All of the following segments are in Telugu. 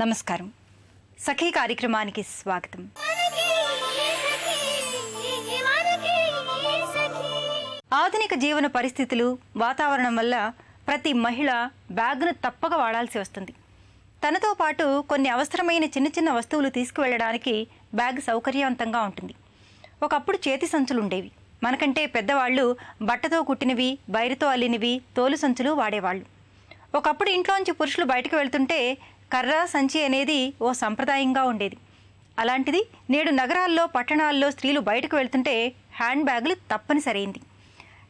నమస్కారం. సఖీ కార్యక్రమానికి స్వాగతం. ఆధునిక జీవన పరిస్థితులు, వాతావరణం వల్ల ప్రతి మహిళ బ్యాగ్ను తప్పక వాడాల్సి వస్తుంది. తనతో పాటు కొన్ని అవసరమైన చిన్న చిన్న వస్తువులు తీసుకువెళ్ళడానికి బ్యాగ్ సౌకర్యవంతంగా ఉంటుంది. ఒకప్పుడు చేతి సంచులు ఉండేవి. మనకంటే పెద్దవాళ్ళు బట్టతో కుట్టినవి, బైరుతో అల్లినవి తోలు సంచులు వాడేవాళ్ళు. ఒకప్పుడు ఇంట్లోంచి పురుషులు బయటకు వెళ్తుంటే కర్ర, సంచి అనేది ఓ సంప్రదాయంగా ఉండేది. అలాంటిది నేడు నగరాల్లో, పట్టణాల్లో స్త్రీలు బయటకు వెళ్తుంటే హ్యాండ్ బ్యాగులు తప్పనిసరైంది.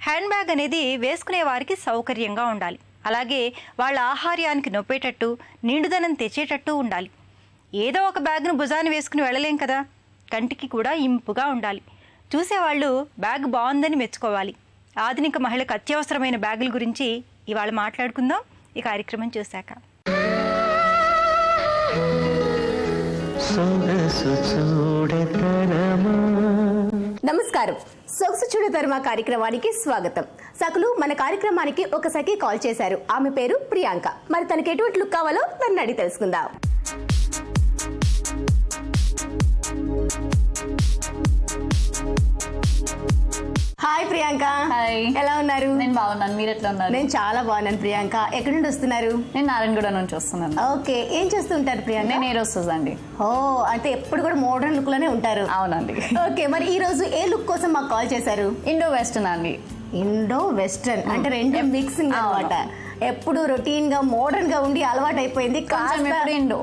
హ్యాండ్ బ్యాగ్ అనేది వేసుకునే వారికి సౌకర్యంగా ఉండాలి. అలాగే వాళ్ళ ఆహార్యానికి నొప్పేటట్టు, నిండుదనం తెచ్చేటట్టు ఉండాలి. ఏదో ఒక బ్యాగ్ను భుజాన్ని వేసుకుని వెళ్ళలేం కదా. కంటికి కూడా ఇంపుగా ఉండాలి. చూసేవాళ్ళు బ్యాగ్ బాగుందని మెచ్చుకోవాలి. ఆధునిక మహిళకు అత్యవసరమైన బ్యాగుల గురించి ఇవాళ మాట్లాడుకుందాం ఈ కార్యక్రమం చూశాక. నమస్కారం. సొగసు చూడతరమా కార్యక్రమానికి స్వాగతం. సకులు మన కార్యక్రమానికి ఒక సఖి కాల్ చేశారు. ఆమె పేరు ప్రియాంక. మరి తనకి ఎటువంటి లుక్ కావాలో తనని అడిగి తెలుసుకుందాం. హాయ్ ప్రియాంక. హాయ్, ఎలా ఉన్నారు? నేను బాగున్నాను. మీరు ఎట్లా ఉన్నారు? నేను చాలా బాగున్నాను ప్రియాంక. ఎక్కడి నుండి వస్తున్నారు? నేను నారాయణగూడ నుంచి వస్తున్నాను. ఓకే, ఏం చేస్తుంటారు ప్రియాంక? నేను ఏరోస్తోస్ అండి. ఓ, అంటే ఎప్పుడు కూడా మోడర్న్ లుక్ లోనే ఉంటారు. అవునండి. ఓకే, మరి ఈ రోజు ఏ లుక్ కోసం మాకు కాల్ చేశారు? ఇండో వెస్టర్న్ అండి. ఇండో వెస్టర్న్ అంటే రెండు మిక్సింగ్ అన్నమాట. ఎప్పుడు రొటీన్ గా మోడర్న్ గా ఉండి అలవాటు అయిపోయింది. ఇండో.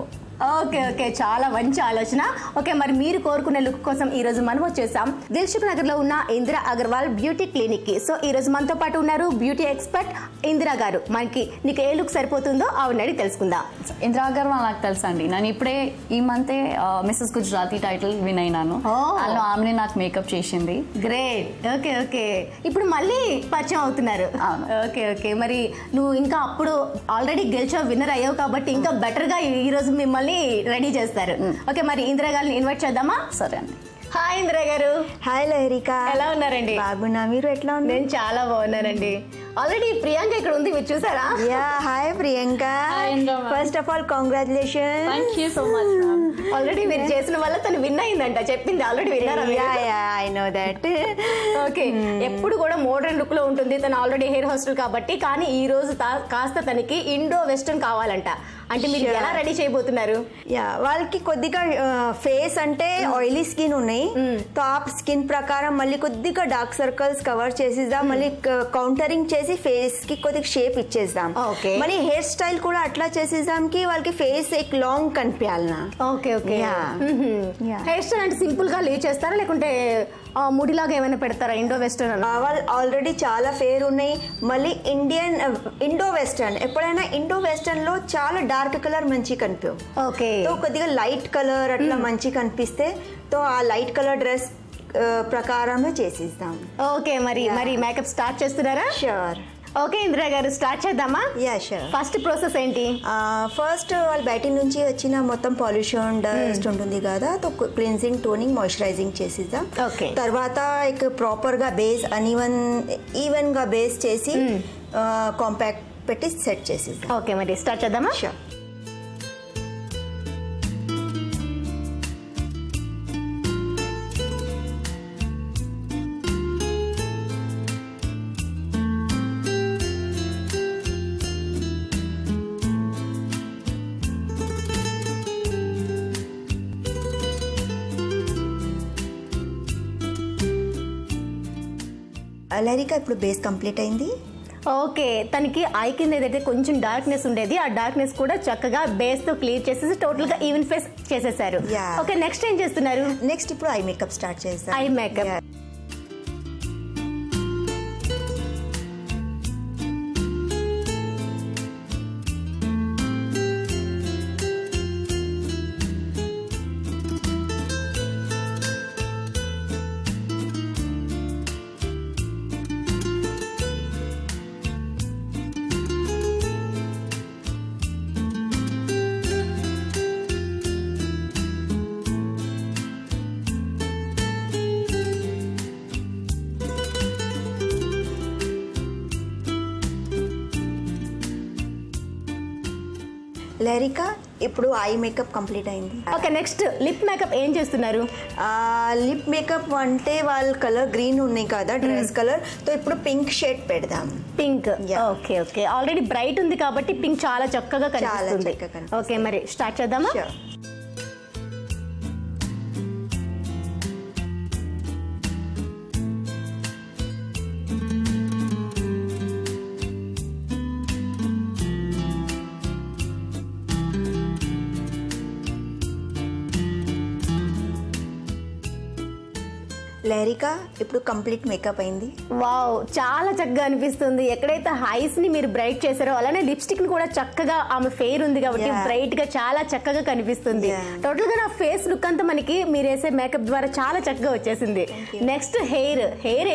ఓకే ఓకే, చాలా మంచి ఆలోచన. ఓకే, మరి మీరు కోరుకునే లుక్ కోసం ఈ రోజు మనం వచ్చేసాం దిల్సుఖ్ నగర్ లో ఉన్న ఇందిరా అగర్వాల్ బ్యూటీ క్లినిక్ కి. సో ఈ రోజు మనతో పాటు ఉన్నారు బ్యూటీ ఎక్స్పర్ట్ ఇందిరా గారు. మనకి నీకు ఏ లుక్ సరిపోతుందో ఆవిడని తెలుసుకుందాం. ఇందిరా అగర్వాల్ నాకు తెలుసు అండి. నేను ఇప్పుడే ఈ మంతే మిస్సెస్ గుజరాతీ టైటిల్ విన్ అయినాను. అందులో ఆమె నాకు మేకప్ చేసింది. గ్రేట్. ఓకే ఓకే, ఇప్పుడు మళ్ళీ పరిచయం అవుతున్నారు. ఓకే ఓకే, మరి నువ్వు ఇంకా అప్పుడు ఆల్రెడీ గెలిచావు, విన్నర్ అయ్యావు కాబట్టి ఇంకా బెటర్ గా ఈ రోజు మిమ్మల్ని రెడీ చేస్తారు. ఓకే, మరి ఇందిరా గారిని ఇన్వైట్ చేద్దామా? సరే అండి. హాయ్ ఇందిరా గారు. హాయ్ లహరిక, ఎలా ఉన్నారండి? బాగున్నా, మీరు ఎట్లా ఉన్నారు? నేను చాలా బాగున్నానండి. ఆల్రెడీ ప్రియాంక ఇక్కడ ఉంది, మీరు చూసారా? Yeah, hi Priyanka. First of all congratulation. Thank you so much. Already మీరు చేసిన వల్ల తను విన్ అయిందంట, చెప్పింది. ఆల్రెడీ విన్నారా? I know that. ఓకే, ఎప్పుడు కూడా మోడర్న్ లుక్ లో ఉంటుంది. తను ఆల్రెడీ హెయిర్ హోస్టల్ కాబట్టి. కానీ ఈ రోజు కాస్త తనకి ఇండో వెస్టర్న్ కావాలంట. అంటే మీరు ఎలా రెడీ చేయబోతున్నారు? యా, వాళ్ళకి కొద్దిగా ఫేస్ అంటే ఆయిలీ స్కిన్ ఉన్నాయి. సో ఆ స్కిన్ ప్రకారం మళ్ళీ కొద్దిగా డార్క్ సర్కిల్స్ కవర్ చేసేద్దాం. మళ్ళీ కౌంటరింగ్ చేసి ఫేస్ కి కొద్దిగా షేప్ ఇచ్చేద్దాం. మళ్ళీ హెయిర్ స్టైల్ కూడా అట్లా చేసేద్దాం కి వాళ్ళకి ఫేస్ ఎక్ లాంగ్ కనిపించాలనా. ఓకే ఓకే, హెయిర్ స్టైల్ అంటే సింపుల్ గా లీవ్ చేస్తారా లేకుంటే ముడిలాగా ఏమైనా పెడతారా? ఇండో వెస్టర్న్ వాళ్ళు ఆల్రెడీ చాలా ఫేర్ ఉన్నాయి. మళ్ళీ ఇండో వెస్టర్న్, ఎప్పుడైనా ఇండో వెస్టర్న్ లో చాలా డార్క్ కలర్ మంచి కనిపించవు. ఓకే, కొద్దిగా లైట్ కలర్ అట్లా మంచి కనిపిస్తే తో ఆ లైట్ కలర్ డ్రెస్ ప్రకారమే చేసిస్తాం. ఓకే, మరి మేకప్ స్టార్ట్ చేస్తున్నారా? షూర్. ఓకే ఇందిరా గారు, స్టార్ట్ చేద్దామా? Yeah sure. ఫస్ట్ ప్రాసెస్ ఏంటి? ఫస్ట్ వాళ్ళు బయట నుంచి వచ్చిన మొత్తం పొల్యూషన్ డస్ట్ ఉంటుంది కదా, తో క్లీన్సింగ్, టోనింగ్, మాయిశ్చరైజింగ్ చేసిద్దాం. ఓకే, తర్వాత ప్రాపర్ గా బేస్ ఈవెన్ గా బేస్ చేసి కాంపాక్ట్ పెట్టి సెట్ చేసిద్దాం. ఓకే, మరి స్టార్ట్ చేద్దామా? షూర్. లహరిక, ఇప్పుడు బేస్ కంప్లీట్ అయింది. ఓకే, తనకి ఐ కింద ఏదైతే కొంచెం డార్క్నెస్ ఉండేది, ఆ డార్క్నెస్ కూడా చక్కగా బేస్ తో క్లియర్ చేసేసి టోటల్ గా ఈవెన్ ఫేస్ చేసేసారు. ఓకే, నెక్స్ట్ ఏం చేస్తున్నారు? నెక్స్ట్ ఇప్పుడు ఐ మేకప్ స్టార్ట్ చేస్తాం. Eye makeup. లహరిక, ఇప్పుడు ఐ మేకప్ కంప్లీట్ అయింది. ఓకే, నెక్స్ట్ లిప్ మేకప్ ఏం చేస్తున్నారు? లిప్ మేకప్ అంటే వాళ్ళ కలర్ గ్రీన్ ఉన్నాయి కదా, డ్రెస్ కలర్, తో ఇప్పుడు పింక్ షేడ్ పెడదాం. Pink. Yeah. Okay okay, already bright ఉంది కాబట్టి పింక్ చాలా చక్కగా కనిపిస్తుంది. చక్కగా కనిపిస్తుంది. ఓకే, మరి స్టార్ట్ చేద్దామా? Sure. లహరిక ఇప్పుడు కంప్లీట్ మేకప్ అయింది. వావ్, చాలా చక్కగా అనిపిస్తుంది. ఎక్కడైతే హైస్ ని మీరు బ్రైట్ చేశారో అలానే లిప్స్టిక్ ని కూడా చక్కగా, ఆమె ఫెయిర్ ఉంది కాబట్టి Yeah. బ్రైట్ గా చాలా చక్కగా కనిపిస్తుంది. Yeah. టోటల్ గా నా ఫేస్ లుక్ అంతా మనకి మీరు వేసే మేకప్ ద్వారా చాలా చక్కగా వచ్చేసింది. నెక్స్ట్ హెయిర్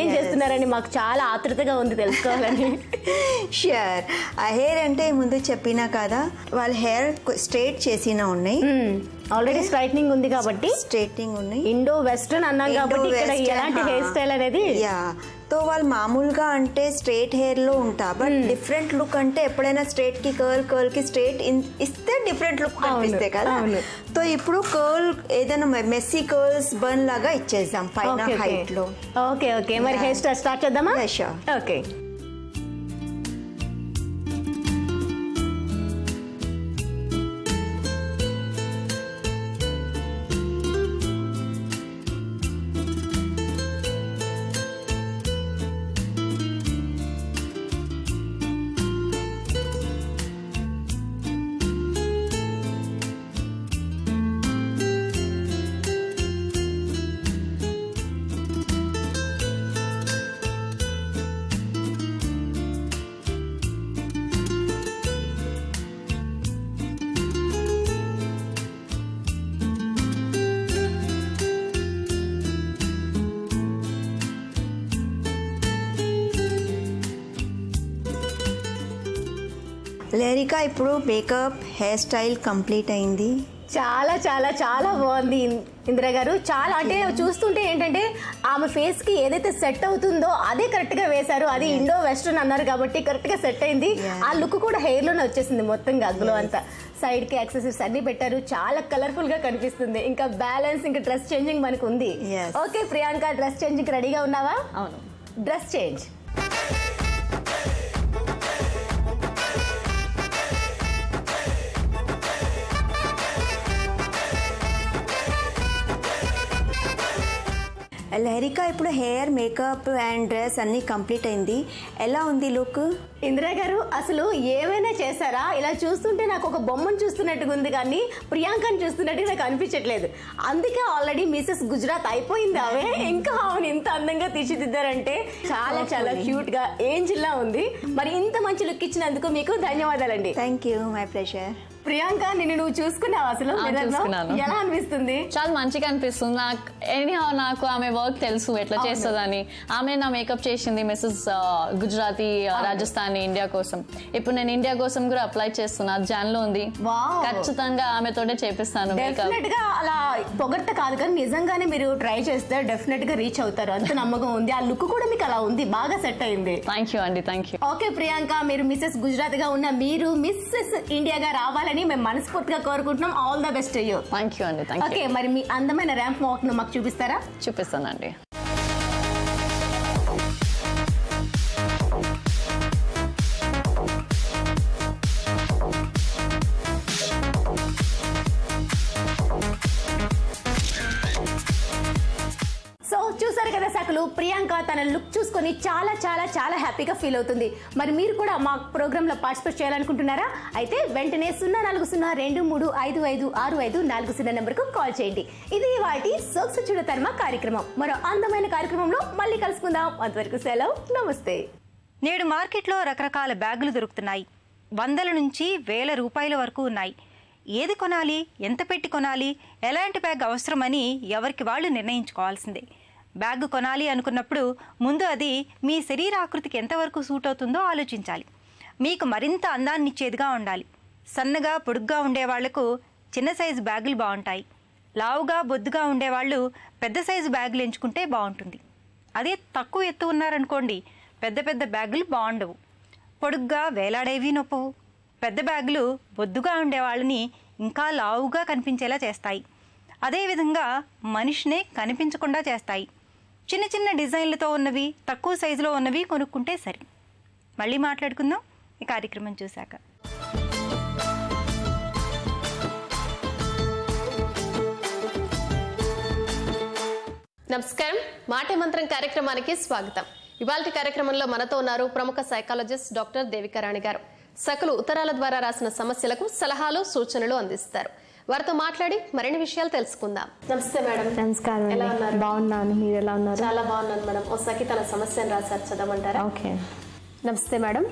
ఏం Yes. చేస్తున్నారని మాకు చాలా ఆతృతగా ఉంది తెలుసుకోవాలని. షూర్. ఆ హెయిర్ అంటే ముందు చెప్పినా కదా, వాళ్ళ హెయిర్ స్ట్రైట్ చేసిన ఉన్నాయి, ఆల్రెడీ స్ట్రైట్నింగ్ ఉంది కాబట్టి స్ట్రైటింగ్ ఉన్నాయి. ఇండో వెస్ట్రన్ అన్నాం కాబట్టి ఇక్కడ ఎలాంటి హెయిర్ స్టైల్ అనేది యా, తో వాళ్ళు మామూలుగా అంటే స్ట్రైట్ హెయిర్ లో ఉంటా, బట్ డిఫరెంట్ లుక్ అంటే ఎప్పుడైనా స్ట్రైట్ కి కర్ల్ కి స్ట్రైట్ ఇస్తే డిఫరెంట్ లుక్ కనిపిస్తే కదా. తో ఇప్పుడు కర్ల్ ఏదైనా మెస్సీ కర్ల్స్ బన్ లాగా ఇచ్చేద్దాం పైన హైట్ లో. ఓకే ఓకే, మరి హెయిర్ స్టైల్ స్టార్ట్ చేద్దామా? Yeah, sure. ఓకే. లహరిక ఇప్పుడు మేకప్ హెయిర్ స్టైల్ కంప్లీట్ అయింది. చాలా చాలా చాలా బాగుంది ఇందిరా గారు. చాలా అంటే చూస్తుంటే ఏంటంటే ఆమె ఫేస్ కి ఏదైతే సెట్ అవుతుందో అదే కరెక్ట్ గా వేశారు. అది ఇండో వెస్ట్రన్ అన్నారు కాబట్టి కరెక్ట్ గా సెట్ అయింది. ఆ లుక్ కూడా హెయిర్ లోనే వచ్చేసింది మొత్తంగా, గ్లో అంతా. సైడ్ కి యాక్సెసరీస్ అన్ని పెట్టారు, చాలా కలర్ఫుల్ గా కనిపిస్తుంది. ఇంకా బ్యాలెన్స్, ఇంకా డ్రెస్ చేంజింగ్ మనకు ఉంది. Yes. Okay Priyanka, dress changing రెడీగా ఉన్నావా? అవును. Dress change. లహరిక ఇప్పుడు హెయిర్ మేకప్ అండ్ డ్రెస్ అన్ని కంప్లీట్ అయింది. ఎలా ఉంది లుక్? ఇందిరా గారు, అసలు ఏమైనా చేశారా? ఇలా చూస్తుంటే నాకు ఒక బొమ్మను చూస్తున్నట్టుగా ఉంది కానీ ప్రియాంకని చూస్తున్నట్టుగా నాకు అనిపించట్లేదు. అందుకే ఆల్రెడీ మిసెస్ గుజరాత్ అయిపోయింది ఆమె. ఇంకా ఆమెను ఇంత అందంగా తీర్చిదిద్దారంటే చాలా చాలా క్యూట్ గా ఏంజిల్ లా ఉంది. మరి ఇంత మంచి లుక్ ఇచ్చినందుకు మీకు ధన్యవాదాలండి. Thank you, my pleasure. Priyanka, నిన్ను నువ్వు చూసుకున్నావు అసలు mirror లో? చూసుకున్నాను. ఎలా అనిపిస్తుంది? చాలా మంచిగా అనిపిస్తుంది నాకు ఆమె వర్క్ తెలుసు ఎట్లా చేస్తుందని. ఆమె నా మేకప్ చేసింది మిస్సెస్ గుజరాతీ రాజస్థానీ ఇండియా కోసం. ఇప్పుడు నేను ఇండియా కోసం కూడా అప్లై చేస్తున్నా, జాన్ లో ఉంది. Wow. ఖచ్చితంగా ఆమెతోనే చేపిస్తాను మేకప్. డెఫినెట్ గా అలా పొగట్ట కాదు కానీ నిజంగానే మీరు ట్రై చేస్తే డెఫినెట్ గా రీచ్ అవుతారు, అంత నమ్మకం ఉంది. ఆ లుక్ కూడా మీకు అలా ఉంది, బాగా సెట్ అయింది. థ్యాంక్ యూ అండి, థ్యాంక్ యూ. ఓకే ప్రియాంక, మీరు మిస్సెస్ గుజరాత్ గా ఉన్న మీరు మిస్సెస్ ఇండియాగా రావాలని మేము మనస్ఫూర్తిగా కోరుకుంటున్నాం. ఆల్ ద బెస్ట్ అయ్యో. థ్యాంక్ యూ అండి, థ్యాంక్ ఓకే, యూ. మరి మీ అందమైన ర్యాంప్ వాక్ ను మాకు చూపిస్తారా? చూపిస్తానండి. సో చూసారు కదా సకలు, ప్రియాంక తన లుక్ చూసుకొని చాలా చాలా చాలా హ్యాపీగా ఫీల్ అవుతుంది. మరి మీరు కూడా మా ప్రోగ్రామ్ లో పార్టిసిపేట్ చేయాలనుకుంటున్నారా? అయితే వెంటనే 040225556540 నెంబర్ కు కాల్ చేయండి. ఇది వాటి సోక్సు చూడతర్మ కార్యక్రమం. మరో అందమైన కార్యక్రమంలో మళ్ళీ కలుసుకుందాం. అంతవరకు సెలవు, నమస్తే. నేడు మార్కెట్లో రకరకాల బ్యాగులు దొరుకుతున్నాయి. వందల నుంచి వేల రూపాయల వరకు ఉన్నాయి. ఏది కొనాలి, ఎంత పెట్టి కొనాలి, ఎలాంటి బ్యాగ్ అవసరమని ఎవరికి వాళ్ళు నిర్ణయించుకోవాల్సిందే. బ్యాగ్ కొనాలి అనుకున్నప్పుడు ముందు అది మీ శరీరాకృతికి ఎంతవరకు సూట్ అవుతుందో ఆలోచించాలి. మీకు మరింత అందాన్నిచ్చేదిగా ఉండాలి. సన్నగా పొడుగ్గా ఉండేవాళ్లకు చిన్న సైజు బ్యాగులు బాగుంటాయి. లావుగా బొద్దుగా ఉండేవాళ్ళు పెద్ద సైజు బ్యాగులు ఎంచుకుంటే బాగుంటుంది. అదే తక్కువ ఎత్తు ఉన్నారనుకోండి, పెద్ద పెద్ద బ్యాగులు బాగుండవు. పొడుగ్గా వేలాడేవి నొప్పవు. పెద్ద బ్యాగులు బొద్దుగా ఉండేవాళ్ళని ఇంకా లావుగా కనిపించేలా చేస్తాయి. అదేవిధంగా మనిషినే కనిపించకుండా చేస్తాయి. చిన్న చిన్న డిజైన్లతో ఉన్నవి, తక్కువ సైజులో ఉన్నవి కొనుక్కుంటే సరి. మళ్ళీ మాట్లాడుకుందాం ఈ కార్యక్రమం చూశాక. నమస్కారం, మాటే మంత్రం కార్యక్రమానికి స్వాగతం. ఇవాళ కార్యక్రమంలో మనతో ఉన్నారు ప్రముఖ సైకాలజిస్ట్ డాక్టర్ దేవికారాణి గారు. సకలు ఉత్తరాల ద్వారా రాసిన సమస్యలకు సలహాలు, సూచనలు అందిస్తారు. వారితో మాట్లాడి మరిన్ని విషయాలు తెలుసుకుందాం. నమస్తే మేడం. నమస్కారం. ఎలా ఉన్నారు? బాగున్నాను, మీరు ఎలా ఉన్నారు? చాలా బాగున్నాను మేడం. ఒకసారి తన సమస్యను రాశారు, చదవమంటారా? ఓకే. నమస్తే మేడం,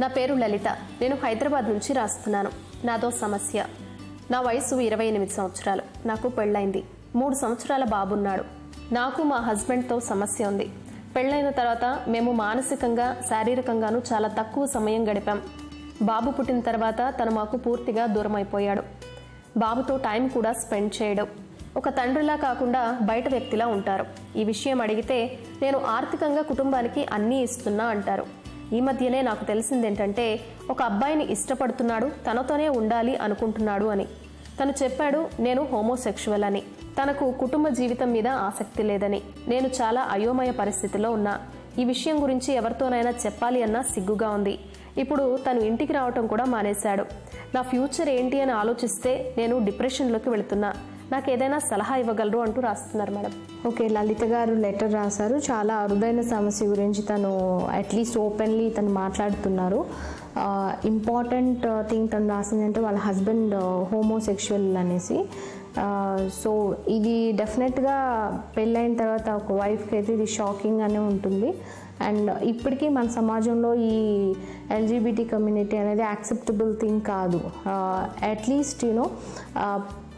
నా పేరు లలిత. నేను హైదరాబాద్ నుంచి రాస్తున్నాను. నాదో సమస్య. నా వయసు 28 సంవత్సరాలు. నాకు పెళ్ళైంది. 3 సంవత్సరాల బాబున్నాడు. నాకు మా హస్బెండ్తో సమస్య ఉంది. పెళ్ళైన తర్వాత మేము మానసికంగా, శారీరకంగానూ చాలా తక్కువ సమయం గడిపాం. బాబు పుట్టిన తర్వాత తను మాకు పూర్తిగా దూరం అయిపోయాడు. బాబుతో టైం కూడా స్పెండ్ చేయడం. ఒక తండ్రిలా కాకుండా బయట వ్యక్తిలా ఉంటారు. ఈ విషయం అడిగితే నేను ఆర్థికంగా కుటుంబానికి అన్నీ ఇస్తున్నా అంటారు. ఈ మధ్యనే నాకు తెలిసింది ఏంటంటే ఒక అబ్బాయిని ఇష్టపడుతున్నాడు, తనతోనే ఉండాలి అనుకుంటున్నాడు అని. తను చెప్పాడు నేను హోమోసెక్షువల్ అని. తనకు కుటుంబ జీవితం మీద ఆసక్తి లేదని. నేను చాలా అయోమయ పరిస్థితిలో ఉన్నా. ఈ విషయం గురించి ఎవరితోనైనా చెప్పాలి అన్నా సిగ్గుగా ఉంది. ఇప్పుడు తను ఇంటికి రావటం కూడా మానేశాడు. నా ఫ్యూచర్ ఏంటి అని ఆలోచిస్తే నేను డిప్రెషన్లోకి వెళుతున్నా. నాకు ఏదైనా సలహా ఇవ్వగలరు అంటూ రాస్తున్నారు మేడం. ఓకే, లలిత గారు లెటర్ రాశారు. చాలా అరుదైన సమస్య గురించి తను అట్లీస్ట్ ఓపెన్లీ తను మాట్లాడుతున్నారు. ఇంపార్టెంట్ థింగ్ తను రాసిందంటే వాళ్ళ హస్బెండ్ హోమోసెక్షువల్ అనేసి. సో ఇది డెఫినెట్గా పెళ్ళైన తర్వాత ఒక వైఫ్కి అయితే ఇది షాకింగ్ అనే ఉంటుంది. అండ్ ఇప్పటికీ మన సమాజంలో ఈ ఎల్జీబీటీ కమ్యూనిటీ అనేది యాక్సెప్టబుల్ థింగ్ కాదు. అట్లీస్ట్ యూనో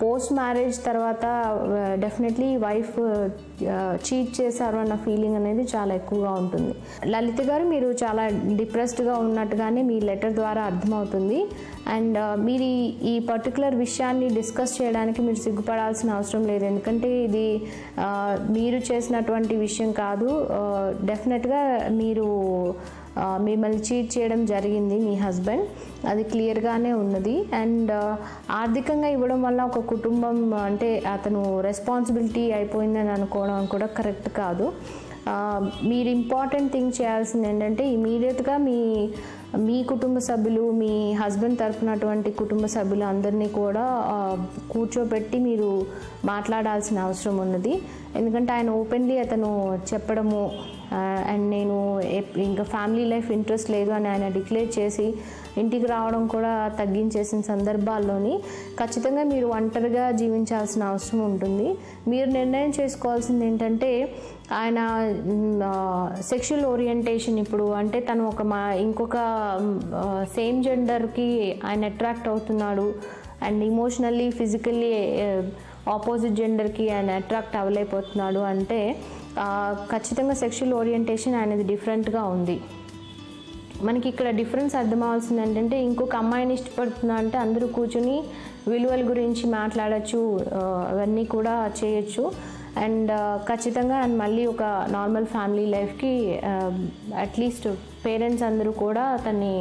పోస్ట్ మ్యారేజ్ తర్వాత డెఫినెట్లీ వైఫ్ చీట్ చేశారు అన్న ఫీలింగ్ అనేది చాలా ఎక్కువగా ఉంటుంది. లలిత గారు, మీరు చాలా డిప్రెస్డ్గా ఉన్నట్టుగానే మీ లెటర్ ద్వారా అర్థమవుతుంది. అండ్ మీరు ఈ పర్టికులర్ విషయాన్ని డిస్కస్ చేయడానికి మీరు సిగ్గుపడాల్సిన అవసరం లేదు. ఎందుకంటే ఇది మీరు చేసినటువంటి విషయం కాదు. డెఫినెట్గా మీరు మిమ్మల్ని చీట్ చేయడం జరిగింది మీ హస్బెండ్, అది క్లియర్గానే ఉన్నది. అండ్ ఆర్థికంగా ఇవ్వడం వల్ల ఒక కుటుంబం అంటే అతను రెస్పాన్సిబిలిటీ అయిపోయిందని అనుకోవడం కూడా కరెక్ట్ కాదు. మీరు ఇంపార్టెంట్ థింగ్ చేయాల్సింది ఏంటంటే ఇమీడియట్గా మీ కుటుంబ సభ్యులు, మీ హస్బెండ్ తరఫునటువంటి కుటుంబ సభ్యులు అందరినీ కూడా కూర్చోబెట్టి మీరు మాట్లాడాల్సిన అవసరం ఉన్నది. ఎందుకంటే ఆయన ఓపెన్లీ అతను చెప్పడము అండ్ నేను ఇంకా ఫ్యామిలీ లైఫ్ ఇంట్రెస్ట్ లేదు అని ఆయన డిక్లేర్ చేసి ఇంటికి రావడం కూడా తగ్గించేసిన సందర్భాల్లోని ఖచ్చితంగా మీరు ఒంటరిగా జీవించాల్సిన అవసరం ఉంటుంది. మీరు నిర్ణయం చేసుకోవాల్సింది ఏంటంటే ఆయన సెక్షువల్ ఓరియంటేషన్ ఇప్పుడు అంటే తను ఇంకొక సేమ్ జెండర్కి ఆయన అట్రాక్ట్ అవుతున్నాడు అండ్ ఇమోషనల్లీ, ఫిజికల్లీ ఆపోజిట్ జెండర్కి ఆయన అట్రాక్ట్ అవ్వలేకపోతున్నాడు అంటే ఖచ్చితంగా సెక్షువల్ ఓరియంటేషన్ అనేది డిఫరెంట్గా ఉంది. మనకి ఇక్కడ డిఫరెన్స్ అర్థమవలసింది ఏంటంటే ఇంకొక అమ్మాయిని ఇష్టపడుతున్నా అంటే అందరూ కూర్చొని విలువల గురించి మాట్లాడచ్చు, అవన్నీ కూడా చేయొచ్చు. అండ్ ఖచ్చితంగా మళ్ళీ ఒక నార్మల్ ఫ్యామిలీ లైఫ్కి అట్లీస్ట్ పేరెంట్స్ అందరూ కూడా అతన్ని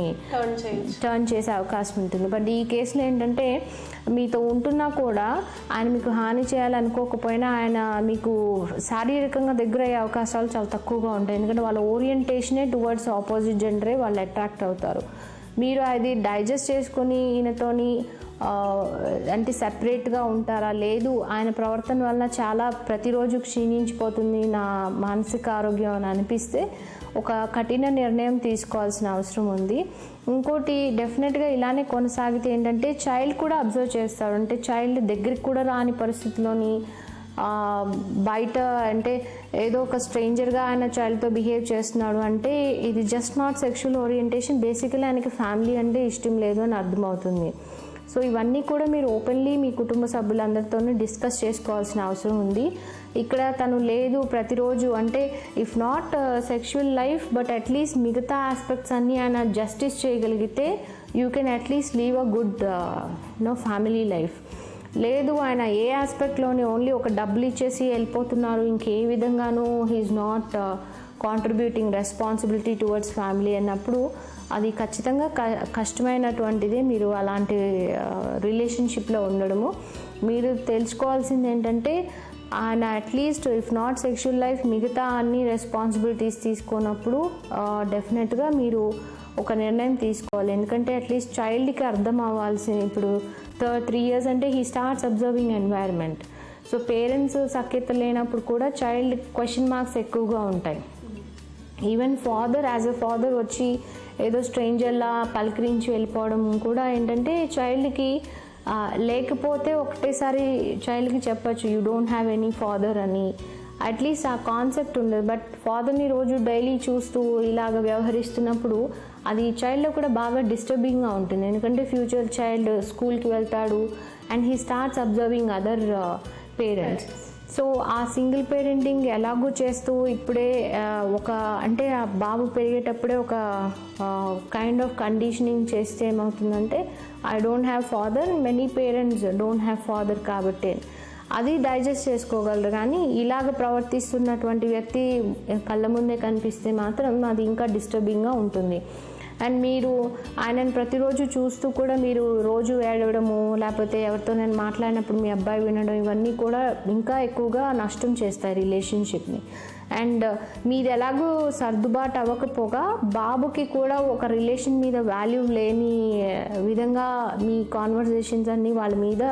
టర్న్ చేసే అవకాశం ఉంటుంది. బట్ ఈ కేసులో ఏంటంటే మీతో ఉంటున్నా కూడా ఆయన మీకు హాని చేయాలనుకోకపోయినా ఆయన మీకు శారీరకంగా దగ్గర అయ్యే అవకాశాలు చాలా తక్కువగా ఉంటాయి. ఎందుకంటే వాళ్ళ ఓరియంటేషనే టువర్డ్స్ ఆపోజిట్ జెండరే వాళ్ళు అట్రాక్ట్ అవుతారు. మీరు అది డైజెస్ట్ చేసుకొని ఈయనతోని అంటే సెపరేట్గా ఉంటారా, లేదు ఆయన ప్రవర్తన వలన చాలా ప్రతిరోజు క్షీణించిపోతుంది నా మానసిక ఆరోగ్యం అని అనిపిస్తే ఒక కఠిన నిర్ణయం తీసుకోవాల్సిన అవసరం ఉంది. ఇంకోటి డెఫినెట్గా ఇలానే కొనసాగితే ఏంటంటే చైల్డ్ కూడా అబ్జర్వ్ చేస్తాడు. అంటే చైల్డ్ దగ్గరికి కూడా రాని పరిస్థితిలోని బయట అంటే ఏదో ఒక స్ట్రేంజర్గా ఆయన చైల్డ్తో బిహేవ్ చేస్తున్నాడు అంటే ఇది just not sexual orientation. Basically ఆయనకి ఫ్యామిలీ అంటే ఇష్టం లేదు అని అర్థమవుతుంది. సో ఇవన్నీ కూడా మీరు ఓపెన్లీ మీ కుటుంబ సభ్యులందరితోనూ డిస్కస్ చేసుకోవాల్సిన అవసరం ఉంది. ఇక్కడ తను లేదు ప్రతిరోజు అంటే if not sexual life but at least మిగతా ఆస్పెక్ట్స్ అన్నీ ఆయన జస్టిస్ చేయగలిగితే you can at least leave a good family life. లేదు ఆయన ఏ ఆస్పెక్ట్లోని ఓన్లీ ఒక డబ్బులు ఇచ్చేసి వెళ్ళిపోతున్నారు, ఇంకే విధంగానూ he is not contributing responsibility towards family అన్నప్పుడు అది ఖచ్చితంగా కష్టమైనటువంటిదే మీరు అలాంటి రిలేషన్షిప్లో ఉండడము. మీరు తెలుసుకోవాల్సింది ఏంటంటే ఆయన at least if not sexual life మిగతా అన్ని రెస్పాన్సిబిలిటీస్ తీసుకున్నప్పుడు డెఫినెట్గా మీరు ఒక నిర్ణయం తీసుకోవాలి. ఎందుకంటే అట్లీస్ట్ చైల్డ్కి అర్థం అవ్వాల్సింది, ఇప్పుడు 3 years అంటే he starts observing environment. So parents సఖ్యత లేనప్పుడు కూడా చైల్డ్ క్వశ్చన్ మార్క్స్ ఎక్కువగా ఉంటాయి. Even father as a father వచ్చి ఏదో స్ట్రేంజర్లా పలకరించి వెళ్ళిపోవడం కూడా ఏంటంటే చైల్డ్కి లేకపోతే ఒకటేసారి చైల్డ్కి చెప్పచ్చు you don't have any father అని, అట్లీస్ట్ ఆ కాన్సెప్ట్ ఉండదు. బట్ ఫాదర్ని రోజు డైలీ చూస్తూ ఇలాగ వ్యవహరిస్తున్నప్పుడు అది చైల్డ్లో కూడా బాగా డిస్టర్బింగ్గా ఉంటుంది. ఎందుకంటే ఫ్యూచర్ చైల్డ్ స్కూల్కి వెళ్తాడు and he starts observing other parents. So ఆ సింగిల్ పేరెంటింగ్ ఎలాగో చేస్తూ ఇప్పుడే అంటే ఆ బాబు పెరిగేటప్పుడే ఒక కైండ్ ఆఫ్ కండిషనింగ్ చేస్తే ఏమవుతుందంటే I don't have father, many parents don't have father కాబట్టి అది డైజెస్ట్ చేసుకోగలరు. కానీ ఇలాగ ప్రవర్తిస్తున్నటువంటి వ్యక్తి కళ్ళ ముందే కనిపిస్తే మాత్రం అది ఇంకా డిస్టర్బింగ్గా ఉంటుంది. అండ్ మీరు ఆయనను ప్రతిరోజు చూస్తూ కూడా మీరు రోజు ఏడవడము, లేకపోతే ఎవరితో నేను మాట్లాడినప్పుడు మీ అబ్బాయి వినడం, ఇవన్నీ కూడా ఇంకా ఎక్కువగా నష్టం చేస్తాయి రిలేషన్షిప్ని. అండ్ మీరు ఎలాగో సర్దుబాటు అవ్వకపోగా బాబుకి కూడా ఒక రిలేషన్ మీద వాల్యూ లేని విధంగా మీ కాన్వర్జేషన్స్ అన్నీ వాళ్ళ మీద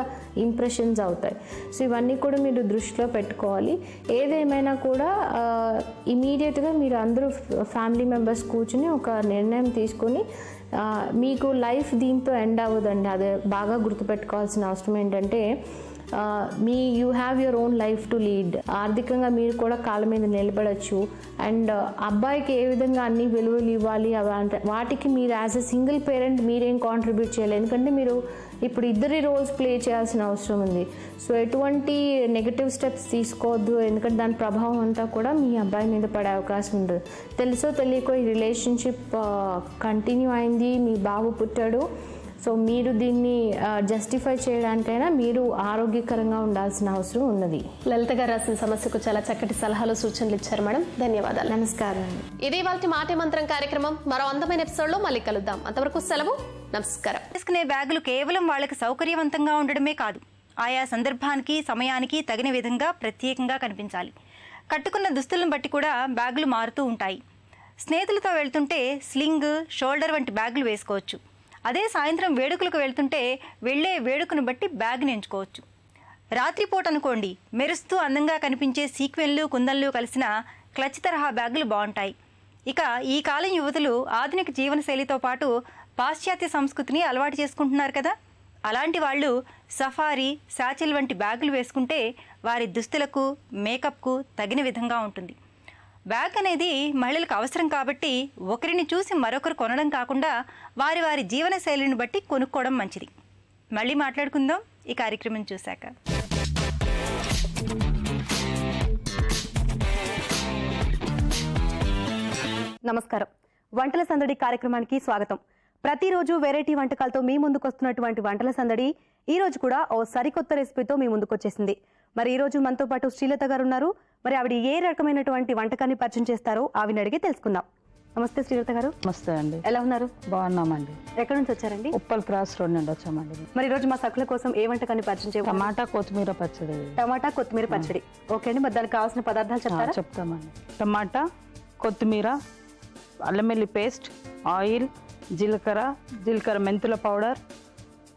ఇంప్రెషన్స్ అవుతాయి. సో ఇవన్నీ కూడా మీరు దృష్టిలో పెట్టుకోవాలి. ఏదేమైనా కూడా ఇమీడియట్గా మీరు అందరూ ఫ్యామిలీ మెంబర్స్ కూర్చుని ఒక నిర్ణయం తీసుకొని మీకు లైఫ్ దీంతో ఎండ్ అవ్వదండి. అదే బాగా గుర్తుపెట్టుకోవాల్సిన అవసరం ఏంటంటే you have your own life to lead. ఆర్థికంగా మీరు కూడా కాళ్ళ మీద నిలబడచ్చు. అండ్ అబ్బాయికి ఏ విధంగా అన్ని విలువలు ఇవ్వాలి వాటికి మీరు యాజ్ ఎ సింగిల్ పేరెంట్ మీరేం కాంట్రిబ్యూట్ చేయాలి. ఎందుకంటే మీరు ఇప్పుడు ఇద్దరి రోల్స్ ప్లే చేయాల్సిన అవసరం ఉంది. సో ఎటువంటి నెగటివ్ స్టెప్స్ తీసుకోవద్దు, ఎందుకంటే దాని ప్రభావం అంతా కూడా మీ అబ్బాయి మీద పడే అవకాశం ఉంటుంది. తెలుసో తెలియకో ఈ రిలేషన్షిప్ కంటిన్యూ అయింది, మీ బాబు పుట్టాడు. సో మీరు దీన్ని జస్టిఫై చేయడానికైనా మీరు ఆరోగ్యకరంగా ఉండాల్సిన అవసరం ఉన్నది. లలిత గారు రాసిన సమస్యకు చాలా చక్కటి సలహాలు సూచనలు ఇచ్చారు మేడం. ధన్యవాదాలు. నమస్కారం. ఇది వాళ్ళ మాటే మంత్రం కార్యక్రమం. మరో అందమైన ఎపిసోడ్లో మళ్ళీ కలుద్దాం. అంతవరకు సెలవు. నమస్కారం. తీసుకునే బ్యాగులు కేవలం వాళ్ళకి సౌకర్యవంతంగా ఉండడమే కాదు, ఆయా సందర్భానికి సమయానికి తగిన విధంగా ప్రత్యేకంగా కనిపించాలి. కట్టుకున్న దుస్తులను బట్టి కూడా బ్యాగులు మారుతూ ఉంటాయి. స్నేహితులతో వెళ్తుంటే స్లింగ్, షోల్డర్ వంటి బ్యాగులు వేసుకోవచ్చు. అదే సాయంత్రం వేడుకలకు వెళ్తుంటే వెళ్లే వేడుకను బట్టి బ్యాగ్ని ఎంచుకోవచ్చు. రాత్రిపూట అనుకోండి, మెరుస్తూ అందంగా కనిపించే సీక్వెన్లు, కుందన్లు కలిసిన క్లచ్ తరహా బ్యాగులు బాగుంటాయి. ఇక ఈ కాలం యువతులు ఆధునిక జీవనశైలితో పాటు పాశ్చాత్య సంస్కృతిని అలవాటు చేసుకుంటున్నారు కదా. అలాంటి వాళ్ళు సఫారీ, శాచిల్ వంటి బ్యాగులు వేసుకుంటే వారి దుస్తులకు, మేకప్కు తగిన విధంగా ఉంటుంది. బ్యాగ్ అనేది మహిళలకు అవసరం కాబట్టి ఒకరిని చూసి మరొకరు కొనడం కాకుండా వారి వారి జీవన శైలిని బట్టి కొనుక్కోవడం మంచిది. మళ్ళీ మాట్లాడుకుందాం ఈ కార్యక్రమం చూశాక. నమస్కారం. వంటల సందడి కార్యక్రమానికి స్వాగతం. ప్రతిరోజు వెరైటీ వంటకాలతో మీ ముందుకు వస్తున్నటువంటి వంటల సందడి ఈ రోజు కూడా ఓ సరికొత్త రెసిపీతో మీ ముందుకు వచ్చేసింది. మరి ఈ రోజు మనతో పాటు శ్రీలత గారు ఉన్నారు. మరి ఆవిడ ఏ రకమైనటువంటి వంటకాన్ని పరిచయం చేస్తారో ఆవిడని అడిగి తెలుసుకుందాం. నమస్తే శ్రీలత గారు. నమస్తే అండి. ఎలా ఉన్నారు? బాగున్నామండి. ఎక్కడి నుంచి వచ్చారండి? ఉప్పల్ క్రాస్ రోడ్ నుండి వచ్చామండి. మరి ఈ రోజు మా సకుల కోసం ఏ వంటకాన్ని పరిచయం చేయాలి? టమాటా కొత్తిమీర పచ్చడి. టమాటా కొత్తిమీర పచ్చడి. ఓకే అండి. మరి దానికి కావాల్సిన పదార్థాలు చెప్తారా? చెప్తామండి. టమాటా, కొత్తిమీర, అల్లం వెల్లుల్లి పేస్ట్, ఆయిల్, జీలకర్ర మెంతుల పౌడర్,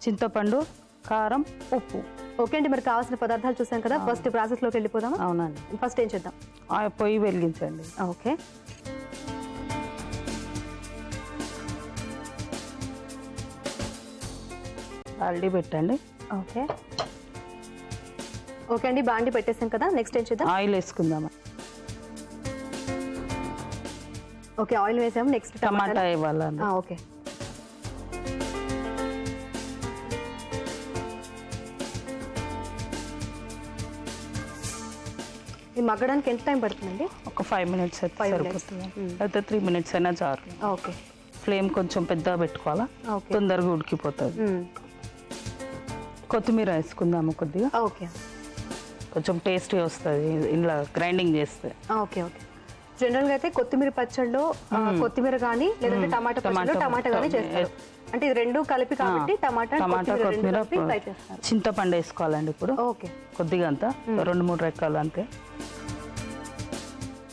చింతపండు, కారం, ఉప్పు. ఓకే అండి. మరి కావాల్సిన పదార్థాలు చూసాం కదా, ఫస్ట్ ప్రాసెస్లోకి వెళ్ళిపోదాం. అవునండి. ఫస్ట్ ఏం చేద్దాం? పొయ్యి వెలిగించండి. ఓకే. బాండి పెట్టండి. ఓకే ఓకే అండి. బాండి పెట్టేసాం కదా, నెక్స్ట్ ఏం చేద్దాం? ఆయిల్ వేసుకుందాం. ఓకే, ఆయిల్ వేసాము. నెక్స్ట్ టమాటా ఇవ్వాలండి. ఓకే. ఇది మగ్గడానికి ఎంత టైం పడుతుందండి? ఒక 5 minutes అయితే సరిపోతుంది. అయితే 3 minutes అయినా చాలు. ఓకే. ఫ్లేమ్ కొంచెం పెద్దగా పెట్టుకోవాలా, తొందరగా ఉడికిపోతుంది. కొత్తిమీర వేసుకుందాము కొద్దిగా. ఓకే. కొంచెం టేస్టీ వస్తుంది ఇలా గ్రైండింగ్ చేస్తే. Okay okay. జనరల్ గా అయితే కొత్తిమీర పచ్చడిలో కొత్తిమీర కానీ లేదంటే టమాటా పచ్చడిలో టమాటా కానీ చేస్తారు. అంటే ఇది రెండు కలిపి కాబట్టి టమాటా కొత్తిమీర ఫ్రై చేస్తారు. చింతపండు వేసుకోవాలండి ఇప్పుడు ఓకే. కొద్దిగా అంతా 2-3 రెక్కలు అంతే.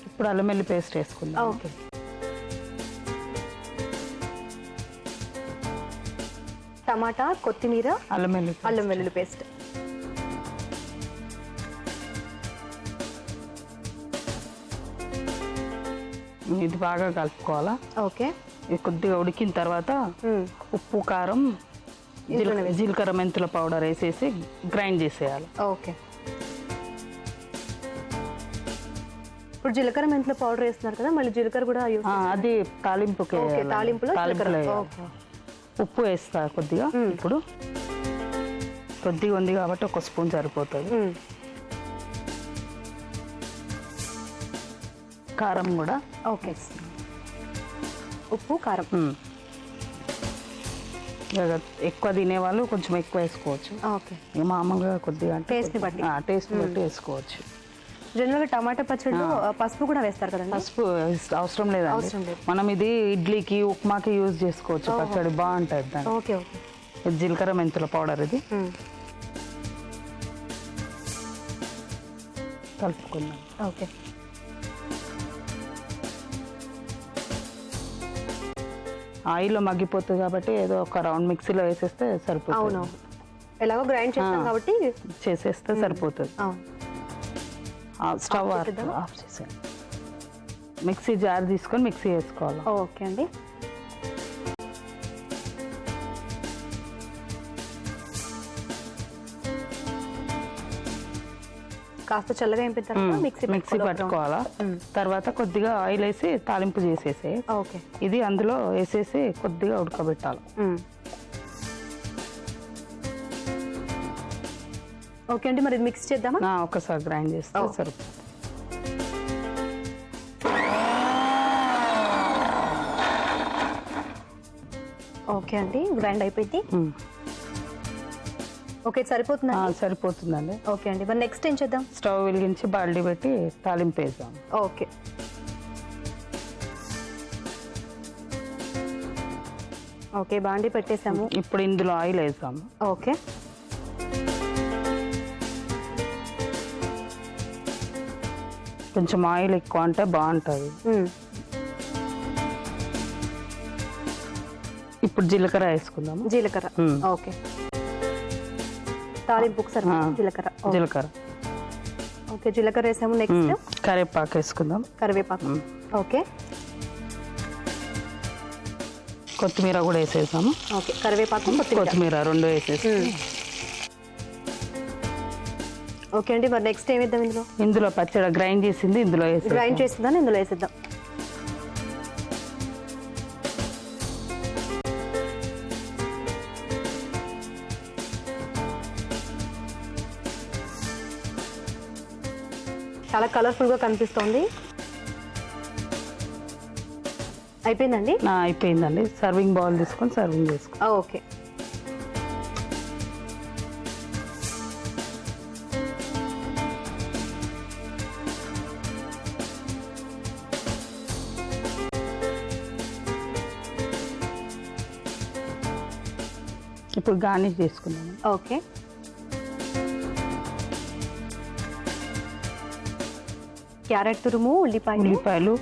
ఇప్పుడు అల్లం వెల్లుల్లి పేస్ట్ వేసుకుందాం. ఓకే. టమాటా, కొత్తిమీర, అల్లం వెల్లుల్లి పేస్ట్. ఇది బాగా కలుపుకోవాలా. ఓకే. ఇది కొద్దిగా ఉడికిన తర్వాత ఉప్పు, కారం, జీలకర్ర మెంతుల పౌడర్ వేసేసి గ్రైండ్ చేసేయాలి. ఓకే. ఇప్పుడు జీలకర్ర మెంతుల పౌడర్ వేస్తున్నారు కదా, మళ్ళీ జీలకర్ర కూడా అది తాలింపుకి. తాలింపులో ఉప్పు వేస్తా కొద్దిగా. ఇప్పుడు కొద్దిగా ఉంది కాబట్టి 1 స్పూన్ సరిపోతుంది. కారం కూడా. ఓకే. ఉప్పు, కారం. ఎక్కువ తినేవాళ్ళు కొంచెం ఎక్కువ వేసుకోవచ్చు. ఓకే. మామూలుగా కొద్దిగా టేస్ట్ బట్టి వేసుకోవచ్చు. జనరల్గా టమాటా పచ్చడిలో పసుపు కూడా వేస్తారు కదండి. పసుపు అవసరం లేదండి. మనం ఇది ఇడ్లీకి, ఉప్మాకి యూజ్ చేసుకోవచ్చు. పచ్చడి బాగుంటుంది దాన్ని. ఓకే. ఓకే. ఇది జీలకర్ర మెంతుల పౌడర్. ఇది కలుపుకుందాం. ఓకే. ఆయిల్లో మగ్గిపోతుంది కాబట్టి ఏదో ఒక రౌండ్ మిక్సీలో వేసేస్తే సరిపోతుంది. అవునవును, ఎలాగో గ్రైండ్ చేస్తాం కాబట్టి చేసేస్తే సరిపోతుంది. స్టవ్ ఆఫ్ చేసాను. మిక్సీ జార్ తీసుకొని మిక్సీ వేసుకోవాలి. ఓకే అండి. కాస్త చల్లగా అయిపోయిన తర్వాత మిక్సీ పట్టుకోవాలా. తర్వాత కొద్దిగా ఆయిల్ వేసి తాలింపు చేసేసి ఓకే. ఇది అందులో వేసేసి కొద్దిగా ఉడకబెట్టాలి. ఓకే అండి, మరి మిక్స్ చేద్దామా? ఒకసారి గ్రైండ్ చేస్తే సరిపోతుంది. ఓకే అండి, గ్రైండ్ అయిపోయింది. ఓకే, సరిపోతుందా? సరిపోతుందండి. ఓకే అండి, మరి నెక్స్ట్ ఏం చేద్దాం? స్టవ్ వెలిగించి బాల్డీ పెట్టి తాలింపు వేద్దాం. ఓకే. ఓకే, బాండీ పెట్టేసాము. ఇప్పుడు ఇందులో ఆయిల్ వేసాము. ఓకే. కొంచెం ఆయిల్ ఎక్కువ అంటే బాగుంటుంది. ఇప్పుడు జీలకర్ర వేసుకుందాము. జీలకర్ర. ఓకే. తాలింపుకు సరే జీలకర్ర. ఓకే, జీలకర్ర వేసాము. నెక్స్ట్ కరివేపాకు వేసుకుందాం. కరివేపాకు. ఓకే. కొత్తిమీర కూడా వేసేసాము. ఓకే, కరివేపాకు, కొత్తిమీర 2 వేసేసి. ఓకే అండి, మరి నెక్స్ట్ ఏం వేద్దాం ఇందులో? ఇందులో పచ్చడి గ్రైండ్ చేసింది ఇందులో వేసి గ్రైండ్ చేసిందని ఇందులో వేసేద్దాం. చాలా కలర్ఫుల్ గా కనిపిస్తోంది. అయిపోయిందండి? అయిపోయిందండి. సర్వింగ్ బౌల్ తీసుకొని సర్వింగ్ చేసుకో. ఓకే. ఇప్పుడు గార్నిష్ చేసుకుందాం. ఓకే. క్యారెట్ తురుము, ఉల్లిపాయలు,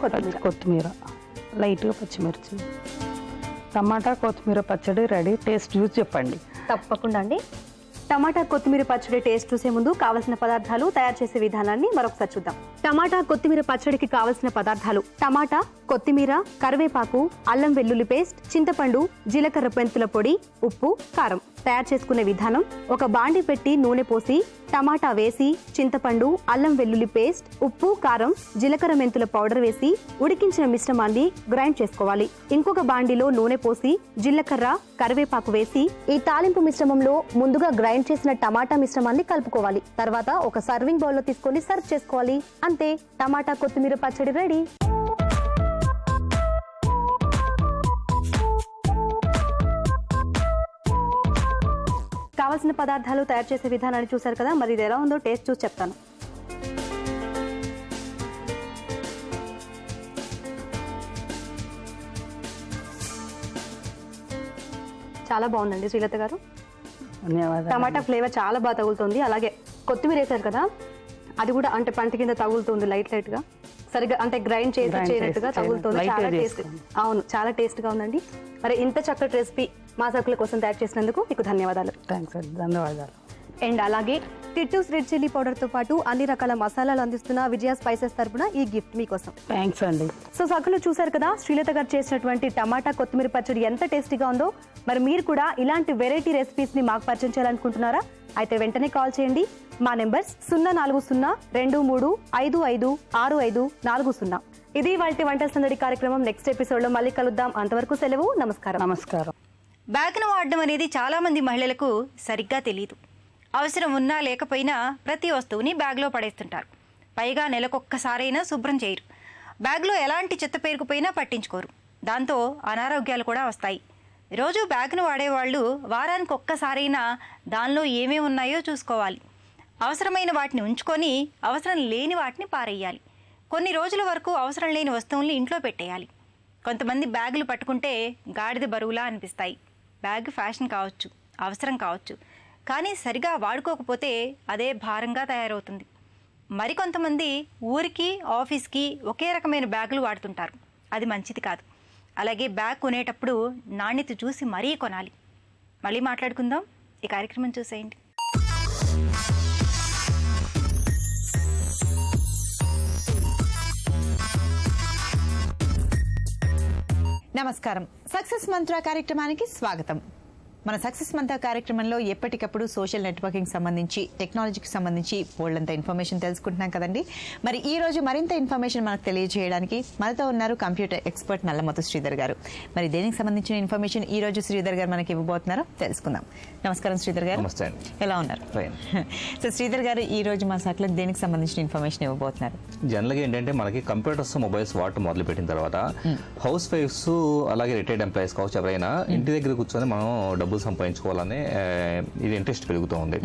కొత్తిమీర, లైట్గా పచ్చిమిర్చి, టమాటా కొత్తిమీర పచ్చడి రెడీ. టేస్ట్ చూసి చెప్పండి. తప్పకుండా అండి. టమాటా కొత్తిమీర పచ్చడి టేస్ట్ చూసే ముందు కావలసిన పదార్థాలు, తయారు చేసే విధానాన్ని మరొకసారి చూద్దాం. టమాటా కొత్తిమీర పచ్చడికి కావలసిన పదార్థాలు: టమాటా, కొత్తిమీర, కరివేపాకు, అల్లం వెల్లుల్లి పేస్ట్, చింతపండు, జీలకర్ర మెంతుల పొడి, ఉప్పు, కారం. తయారు చేసుకునే విధానం: ఒక బాండి పెట్టి నూనె పోసి టమాటా వేసి చింతపండు, అల్లం వెల్లుల్లి పేస్ట్, ఉప్పు, కారం, జీలకర్ర మెంతుల పౌడర్ వేసి ఉడికించిన మిశ్రమాన్ని గ్రైండ్ చేసుకోవాలి. ఇంకొక బాండిలో నూనె పోసి జీలకర్ర, కరివేపాకు వేసి ఈ తాలింపు మిశ్రమంలో ముందుగా గ్రైండ్ చేసిన టమాటా మిశ్రమాన్ని కలుపుకోవాలి. తర్వాత ఒక సర్వింగ్ బౌల్లో తీసుకొని సర్వ్ చేసుకోవాలి. అంతే, టమాటా కొత్తిమీర పచ్చడి రెడీ. కావలసిన పదార్థాలు, తయారు చేసే విధానాన్ని చూశారు కదా, మరి ఇది ఎలా ఉందో టేస్ట్ చూసి చెప్తాను. చాలా బాగుందండి శ్రీలత గారు. ధన్యవాదాలు. టమాటా ఫ్లేవర్ చాలా బాగా తగులుతుంది. అలాగే కొత్తిమీర వేశారు కదా, అది కూడా అంటే పంట కింద తగులుతుంది లైట్ గా, సరిగ్గా అంటే గ్రైండ్ చేయనట్టుగా తగులుతుంది. చాలా టేస్ట్, అవును చాలా టేస్ట్ గా ఉందండి. మరి ఇంత చక్కటి రెసిపీ మా సరుకుల కోసం తయారు చేసినందుకు మీకు ధన్యవాదాలు. థ్యాంక్స్ అండి, ధన్యవాదాలు. అండ్ అలాగే టిట్టూస్ రెడ్ చిల్లీ పౌడర్తో పాటు అన్ని రకాల మసాలాలు అందిస్తున్న విజయ స్పైసెస్ తరపున ఈ గిఫ్ట్ మీకోసం. థ్యాంక్స్ అండి. సో సరుకులు చూసారు కదా, శ్రీలత గారు చేసినటువంటి టమాటా కొత్తిమీర పచ్చడి ఎంత టేస్టీగా ఉందో. మరి మీరు కూడా ఇలాంటి వెరైటీ రెసిపీస్ని మాకు పరిచయం చేయాలనుకుంటున్నారా? అయితే వెంటనే కాల్ చేయండి. మా నెంబర్స్ 04023556540. ఇది వాటి వంటల సందడి కార్యక్రమం. నెక్స్ట్ ఎపిసోడ్లో మళ్ళీ కలుద్దాం. అంతవరకు సెలవు. నమస్కారం. నమస్కారం. బ్యాగ్ను వాడడం అనేది చాలామంది మహిళలకు సరిగ్గా తెలియదు. అవసరం ఉన్నా లేకపోయినా ప్రతి వస్తువుని బ్యాగ్లో పడేస్తుంటారు. పైగా నెలకొక్కసారైనా శుభ్రం చేయరు. బ్యాగ్లో ఎలాంటి చెత్త పేరుకుపోయినా పట్టించుకోరు. దాంతో అనారోగ్యాలు కూడా వస్తాయి. రోజు బ్యాగ్ను వాడేవాళ్ళు వారానికి ఒక్కసారైనా దానిలో ఏమేమి ఉన్నాయో చూసుకోవాలి. అవసరమైన వాటిని ఉంచుకొని అవసరం లేని వాటిని పారేయాలి. కొన్ని రోజుల వరకు అవసరం లేని వస్తువుల్ని ఇంట్లో పెట్టేయాలి. కొంతమంది బ్యాగులు పట్టుకుంటే గాడిద బరువులా అనిపిస్తాయి. బ్యాగ్ ఫ్యాషన్ కావచ్చు, అవసరం కావచ్చు, కానీ సరిగా వాడుకోకపోతే అదే భారంగా తయారవుతుంది. మరికొంతమంది ఊరికి ఆఫీస్కి ఒకే రకమైన బ్యాగులు వాడుతుంటారు. అది మంచిది కాదు. అలాగే బ్యాగ్ కొనేటప్పుడు నాణ్యత చూసి మరీ కొనాలి. మళ్ళీ మాట్లాడుకుందాం. ఈ కార్యక్రమం చూసేయండి. నమస్కారం. సక్సెస్ మంత్ర కార్యక్రమానికి స్వాగతం. మన సక్సెస్ మంత్ర కార్యక్రమంలో ఎప్పటికప్పుడు సోషల్ నెట్వర్కింగ్ సంబంధించి, టెక్నాలజీకి సంబంధించి బోల్డంత ఇన్ఫర్మేషన్ తెలుసుకుంటున్నాం కదండి. మరి ఈ రోజు మరింత ఇన్ఫర్మేషన్ మనకు తెలియజేయడానికి మనతో ఉన్నారు కంప్యూటర్ ఎక్స్పర్ట్ నల్లమోతు శ్రీధర్ గారు. మరి దేనికి సంబంధించిన ఇన్ఫర్మేషన్ ఈ రోజు శ్రీధర్ గారు మనకి ఇవ్వబోతున్నారో తెలుసుకుందాం. నమస్కారం శ్రీధర్ గారు. నమస్తే అండి. ఎలా ఉన్నారు? సో శ్రీధర్ గారు, ఈ రోజు మా సర్కులకు దేనికి సంబంధించిన ఇన్ఫర్మేషన్ ఇవ్వబోతున్నారు? జనరల్గా ఏంటంటే మనకి కంప్యూటర్స్, మొబైల్స్ వాడటం మొదలు పెట్టిన తర్వాత హౌస్ వైఫ్స్ అలాగే రిటైర్డ్ ఎంప్లాయీస్ కావచ్చు, ఎవరైనా ఇంటి దగ్గర కూర్చొని మనం డబ్బులు సంపాదించుకోవాలని ఇది ఇంట్రెస్ట్ పెరుగుతూ ఉంది.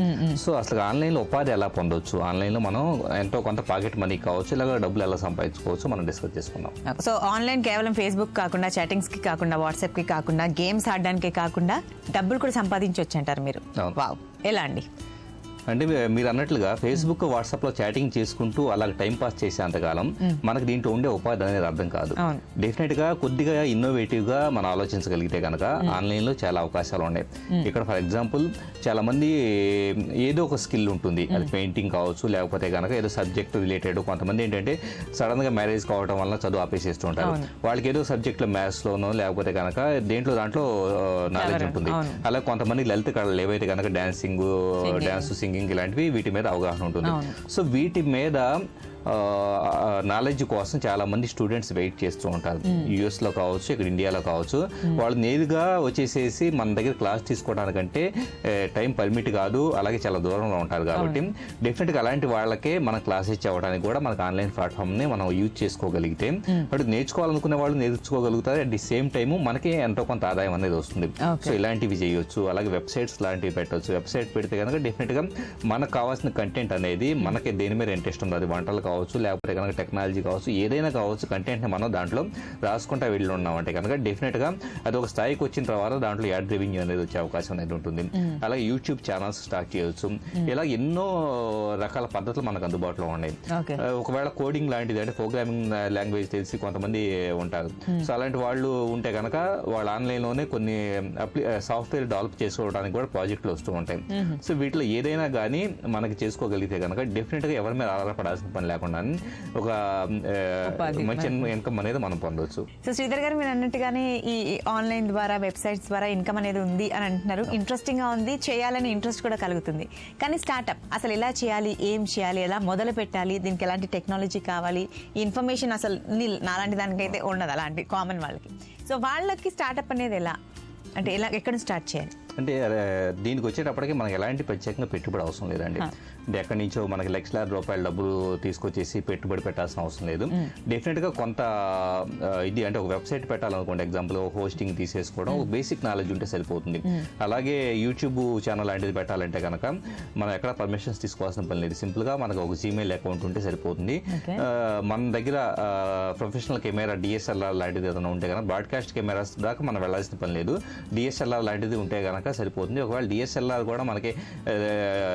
సో అసలు ఆన్లైన్లో ఉపాధి ఎలా పొందవచ్చు, ఆన్లైన్లో మనం ఎంతో కొంత పాకెట్ మనీ కావచ్చు, ఇలాగ డబ్బులు ఎలా సంపాదించుకోవచ్చు మనం డిస్కస్ చేసుకుందాం. సో ఆన్లైన్ కేవలం ఫేస్బుక్ కాకుండా, చాటింగ్స్ కి కాకుండా, వాట్సాప్ కి కాకుండా, గేమ్స్ ఆడడానికి కాకుండా డబ్బులు కూడా సంపాదించవచ్చు అంటారు మీరు. వావ్, ఎలా అండి? అంటే మీరు అన్నట్లుగా ఫేస్బుక్, వాట్సాప్ లో చాటింగ్ చేసుకుంటూ అలాగే టైం పాస్ చేసేంతకాలం మనకి దీంట్లో ఉండే ఉపాధి అనేది అర్థం కాదు. డెఫినెట్ గా కొద్దిగా ఇన్నోవేటివ్ గా మనం ఆలోచించగలిగితే కనుక ఆన్లైన్ లో చాలా అవకాశాలు ఉన్నాయి. ఇక్కడ ఫర్ ఎగ్జాంపుల్ చాలా మంది ఏదో ఒక స్కిల్ ఉంటుంది, అది పెయింటింగ్ కావచ్చు, లేకపోతే కనుక ఏదో సబ్జెక్ట్ రిలేటెడ్. కొంతమంది ఏంటంటే సడన్ గా మ్యారేజ్ కావడం వల్ల చదువు ఆపేసేస్తూ ఉంటారు. వాళ్ళకి ఏదో సబ్జెక్ట్ లో మ్యాథ్స్ లోనో లేకపోతే కనుక దాంట్లో నాలెడ్జ్ ఉంటుంది. అలాగే కొంతమంది లలిత కళలు ఏవైతే కనుక డాన్సింగ్, ఇలాంటివి వీటి మీద అవగాహన ఉంటుంది. సో వీటి మీద నాలెడ్జ్ కోసం చాలా మంది స్టూడెంట్స్ వెయిట్ చేస్తూ ఉంటారు. యుఎస్ లో కావచ్చు, ఇక్కడ ఇండియాలో కావచ్చు. వాళ్ళు నేరుగా వచ్చేసేసి మన దగ్గర క్లాస్ తీసుకోవడానికంటే టైం పర్మిట్ కాదు, అలాగే చాలా దూరంలో ఉంటారు. కాబట్టి డెఫినెట్ గా అలాంటి వాళ్ళకే మన క్లాసెస్ ఇవ్వడానికి కూడా మనకు ఆన్లైన్ ప్లాట్ఫామ్ ని మనం యూజ్ చేసుకోగలిగితే అటు నేర్చుకోవాలనుకునే వాళ్ళు నేర్చుకోగలుగుతారు. అట్ ది సేమ్ టైమ్ మనకి ఎంతో కొంత ఆదాయం అనేది వస్తుంది. సో ఇలాంటివి చేయొచ్చు. అలాగే వెబ్సైట్స్ లాంటివి పెట్టవచ్చు. వెబ్సైట్ పెడితే కనుక డెఫినెట్ గా మనకు కావాల్సిన కంటెంట్ అనేది మనకి దేని మీద ఇంట్రెస్ట్ ఉంది, అది వంటలు కావచ్చు, లేకపోతే కనుక టెక్నాలజీ కావచ్చు, ఏదైనా కావచ్చు, కంటెంట్ ని మనం దాంట్లో రాసుకుంటా వెళ్ళి ఉన్నామంటే కనుక డెఫినెట్ గా అది ఒక స్థాయికి వచ్చిన తర్వాత దాంట్లో యాడ్ రెవెన్యూ అనేది వచ్చే అవకాశం అనేది ఉంటుంది. అలాగే యూట్యూబ్ ఛానల్స్ స్టార్ట్ చేయవచ్చు. ఇలా ఎన్నో రకాల పద్ధతులు మనకు అందుబాటులో ఉన్నాయి. ఒకవేళ కోడింగ్ లాంటిది అంటే ప్రోగ్రామింగ్ లాంగ్వేజ్ తెలిసి కొంతమంది ఉంటారు. సో అలాంటి వాళ్ళు ఉంటే కనుక వాళ్ళు ఆన్లైన్ లోనే కొన్ని సాఫ్ట్వేర్ డెవలప్ చేసుకోవడానికి కూడా ప్రాజెక్టులు వస్తూ ఉంటాయి. సో వీటిలో ఏదైనా కానీ మనకి చేసుకోగలిగితే కనుక డెఫినెట్ గా ఎవరి మీద ఆధారపడాల్సిన పని లేకుండా ఒక మంచి ఇన్కమ్ అనేది మనం పొందవచ్చు. సో శ్రీధర్ గారు, మీరు అన్నట్టుగానే ఈ ఆన్లైన్ ద్వారా, వెబ్సైట్స్ ద్వారా ఇన్కమ్ అనేది ఉంది అని అంటున్నారు. ఇంట్రెస్టింగ్ గా ఉంది, చేయాలని ఇంట్రెస్ట్ కూడా కలుగుతుంది. కానీ స్టార్ట్అప్ అసలు ఎలా చేయాలి, ఏం చేయాలి, ఎలా మొదలు పెట్టాలి, దీనికి ఎలాంటి టెక్నాలజీ కావాలి, ఈ ఇన్ఫర్మేషన్ అసలు నాలాంటి దానికైతే ఉండదు, అలాంటి కామన్ వాళ్ళకి. సో వాళ్ళకి స్టార్ట్అప్ అనేది ఎలా, అంటే ఎలా, ఎక్కడ స్టార్ట్ చేయాలి? అంటే దీనికి వచ్చేటప్పటికి మనకి ఎలాంటి ప్రత్యేకంగా పెట్టుబడి అవసరం లేదండి. అంటే ఎక్కడి నుంచో మనకి లక్షలాది రూపాయల డబ్బులు తీసుకొచ్చేసి పెట్టుబడి పెట్టాల్సిన అవసరం లేదు. డెఫినెట్గా కొంత ఇది అంటే ఒక వెబ్సైట్ పెట్టాలనుకోండి, ఎగ్జాంపుల్ హోస్టింగ్ తీసేసుకోవడం, ఒక బేసిక్ నాలెడ్జ్ ఉంటే సరిపోతుంది. అలాగే యూట్యూబ్ ఛానల్ లాంటిది పెట్టాలంటే కనుక మనం ఎక్కడ పర్మిషన్స్ తీసుకోవాల్సిన పని లేదు. సింపుల్గా మనకు ఒక జీమెయిల్ అకౌంట్ ఉంటే సరిపోతుంది. మన దగ్గర ప్రొఫెషనల్ కెమెరా డిఎస్ఎల్ఆర్ లాంటిది ఏదైనా ఉంటే కనుక, బ్రాడ్కాస్ట్ కెమెరాస్ దాకా మనం వెళ్ళాల్సిన పని లేదు. డిఎస్ఎల్ఆర్ లాంటిది ఉంటే కనుక సరిపోతుంది. ఒకవేళ డిఎస్ఎల్ఆర్ కూడా మనకి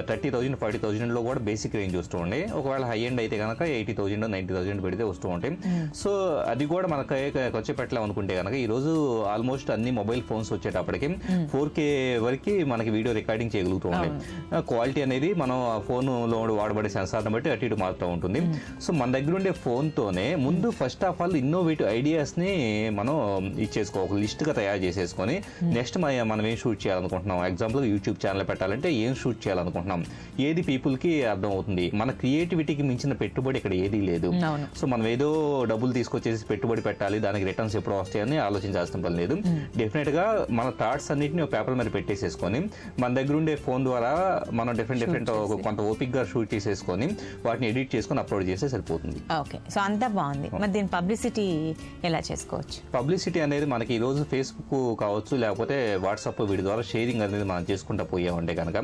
30,000 40,000 కూడా బేసిక్ రేంజ్ వస్తూ ఉండే, ఒకవేళ హై ఎండ్ అయితే కనుక 80,000 90,000 పెడితే వస్తూ ఉంటాయి. సో అది కూడా మనకి ఖర్చు పెట్టలేం అనుకుంటే కనుక ఈరోజు ఆల్మోస్ట్ అన్ని మొబైల్ ఫోన్స్ వచ్చేటప్పటికి 4K వరకు మనకి వీడియో రికార్డింగ్ చేయగలుగుతూ ఉంటాయి. క్వాలిటీ అనేది మనం ఫోన్లో వాడబడే సెన్సార్ని బట్టి అటు ఇటు మారుతూ ఉంటుంది. సో మన దగ్గర ఉండే ఫోన్తోనే ముందు ఫస్ట్ ఆఫ్ ఆల్ ఇన్నోవేటివ్ ఐడియాస్ని మనం ఇచ్చేసుకో, ఒక లిస్ట్గా తయారు చేసేసుకొని నెక్స్ట్ మనం ఏం షూట్ చేయాలనుకుంటున్నాం, ఎగ్జాంపుల్ యూట్యూబ్ ఛానల్ పెట్టాలంటే ఏం షూట్ చేయాలనుకుంటున్నాం, ఏది పీపుల్కి అర్థం అవుతుంది, మన క్రియేటివిటీకి మించిన పెట్టుబడి ఇక్కడ ఏదీ లేదు. సో మనం ఏదో డబ్బులు తీసుకొచ్చేసి పెట్టుబడి పెట్టాలి, దానికి రిటర్న్స్ ఎప్పుడు వస్తాయని ఆలోచించాల్సిన పని లేదు. డెఫినెట్గా మన థాట్స్ అన్నింటినీ ఒక పేపర్ మీద పెట్టేసేసుకొని మన దగ్గర ఉండే ఫోన్ ద్వారా మనం డిఫరెంట్ కొంత ఓపిక్గా షూట్ చేసేసుకొని వాటిని ఎడిట్ చేసుకొని అప్లోడ్ చేస్తే సరిపోతుంది. ఓకే, సో అంతా బాగుంది. మరి దీని పబ్లిసిటీ ఎలా చేసుకోవచ్చు? పబ్లిసిటీ అనేది మనకి ఈ రోజు ఫేస్బుక్ కావచ్చు, లేకపోతే వాట్సాప్, వీటి ద్వారా షేరింగ్ అనేది మనం చేసుకుంటూ పోయామంటే కనుక